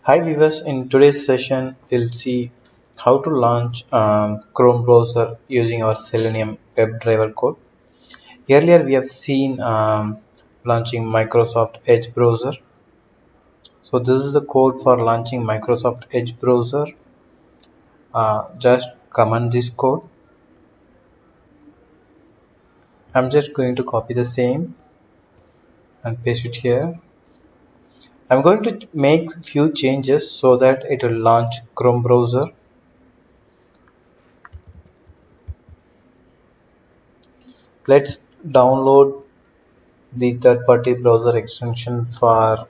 Hi viewers, in today's session we'll see how to launch Chrome browser using our Selenium Webdriver code. Earlier we have seen launching Microsoft Edge browser. So this is the code for launching Microsoft Edge browser. Just comment this code. I'm just going to copy the same and paste it here. I'm going to make few changes so that it will launch Chrome browser. Let's download the third-party browser extension for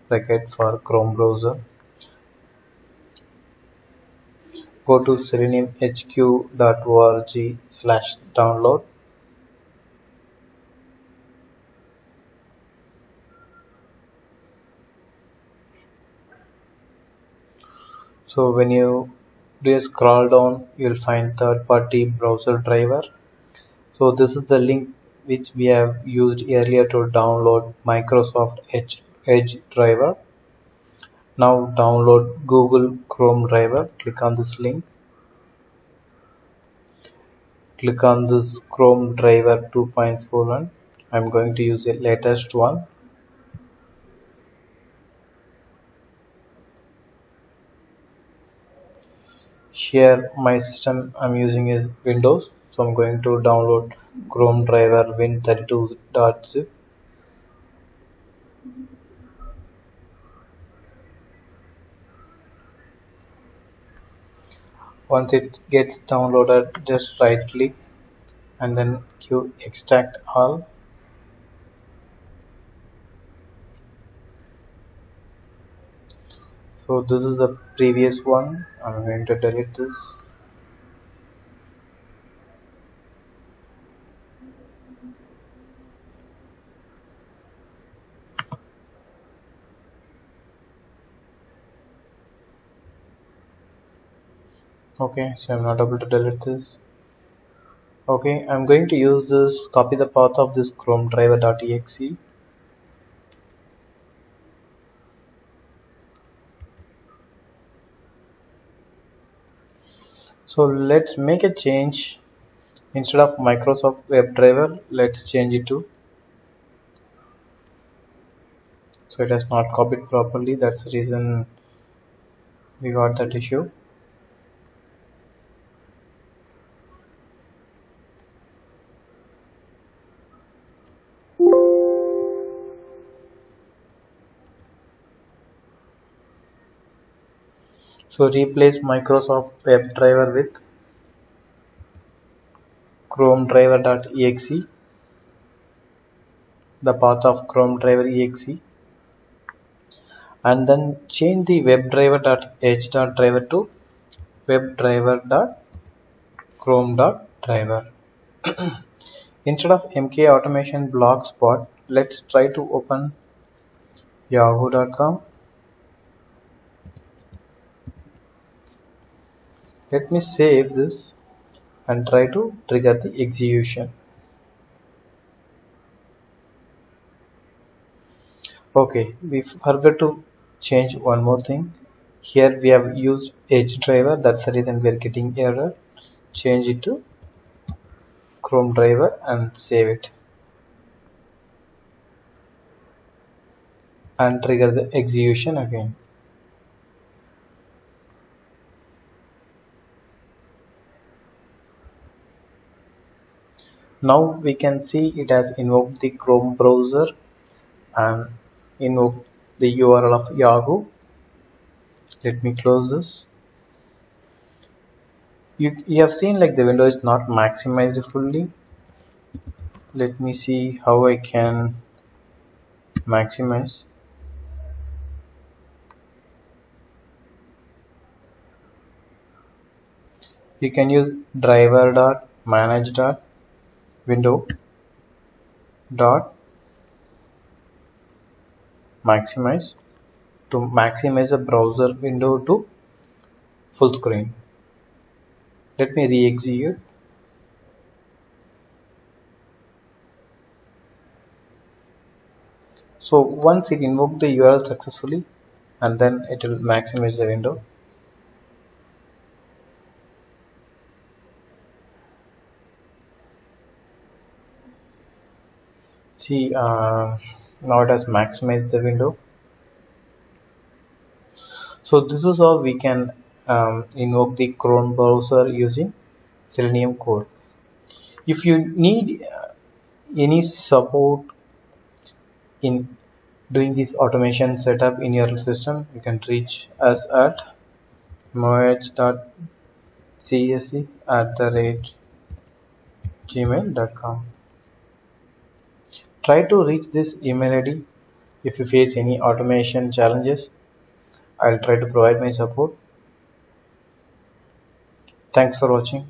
for Chrome browser. Go to seleniumhq.org/download. So when you do a scroll down, you'll find third-party browser driver. So this is the link which we have used earlier to download Microsoft Edge driver. Now download Google Chrome driver. Click on this link. Click on this Chrome driver 2.41. I'm going to use the latest one. Here my system I'm using is Windows, so I'm going to download Chrome driver win32.zip. Once it gets downloaded, just right click and then give extract all. So this is the previous one. I'm going to delete this. Okay, so I'm not able to delete this. Okay, I'm going to use this, copy the path of this Chrome driver.exe. So let's make a change. Instead of Microsoft WebDriver, let's change it to. So it has not copied properly. That's the reason we got that issue. So replace Microsoft WebDriver with Chrome driver.exe, the path of Chrome driver exe, and then change the WebDriver.edge.driver to WebDriver.chrome.driver. Instead of MK automation blogspot, let's try to open yahoo.com. Let me save this and try to trigger the execution. Okay, we forgot to change one more thing. Here we have used Edge driver, that's the reason we are getting error. Change it to Chrome driver and save it. And trigger the execution again. Now we can see it has invoked the Chrome browser and invoked the URL of Yahoo. Let me close this. You have seen like the window is not maximized fully. Let me see how I can maximize. You can use driver.manage.window dot maximize to maximize the browser window to full screen. Let me re-execute. So once it invoked the URL successfully, and then it will maximize the window. See, now it has maximized the window. So this is how we can invoke the Chrome browser using Selenium code. If you need any support in doing this automation setup in your system, you can reach us at moh.csc@gmail.com. Try to reach this email ID if you face any automation challenges. I'll try to provide my support. Thanks for watching.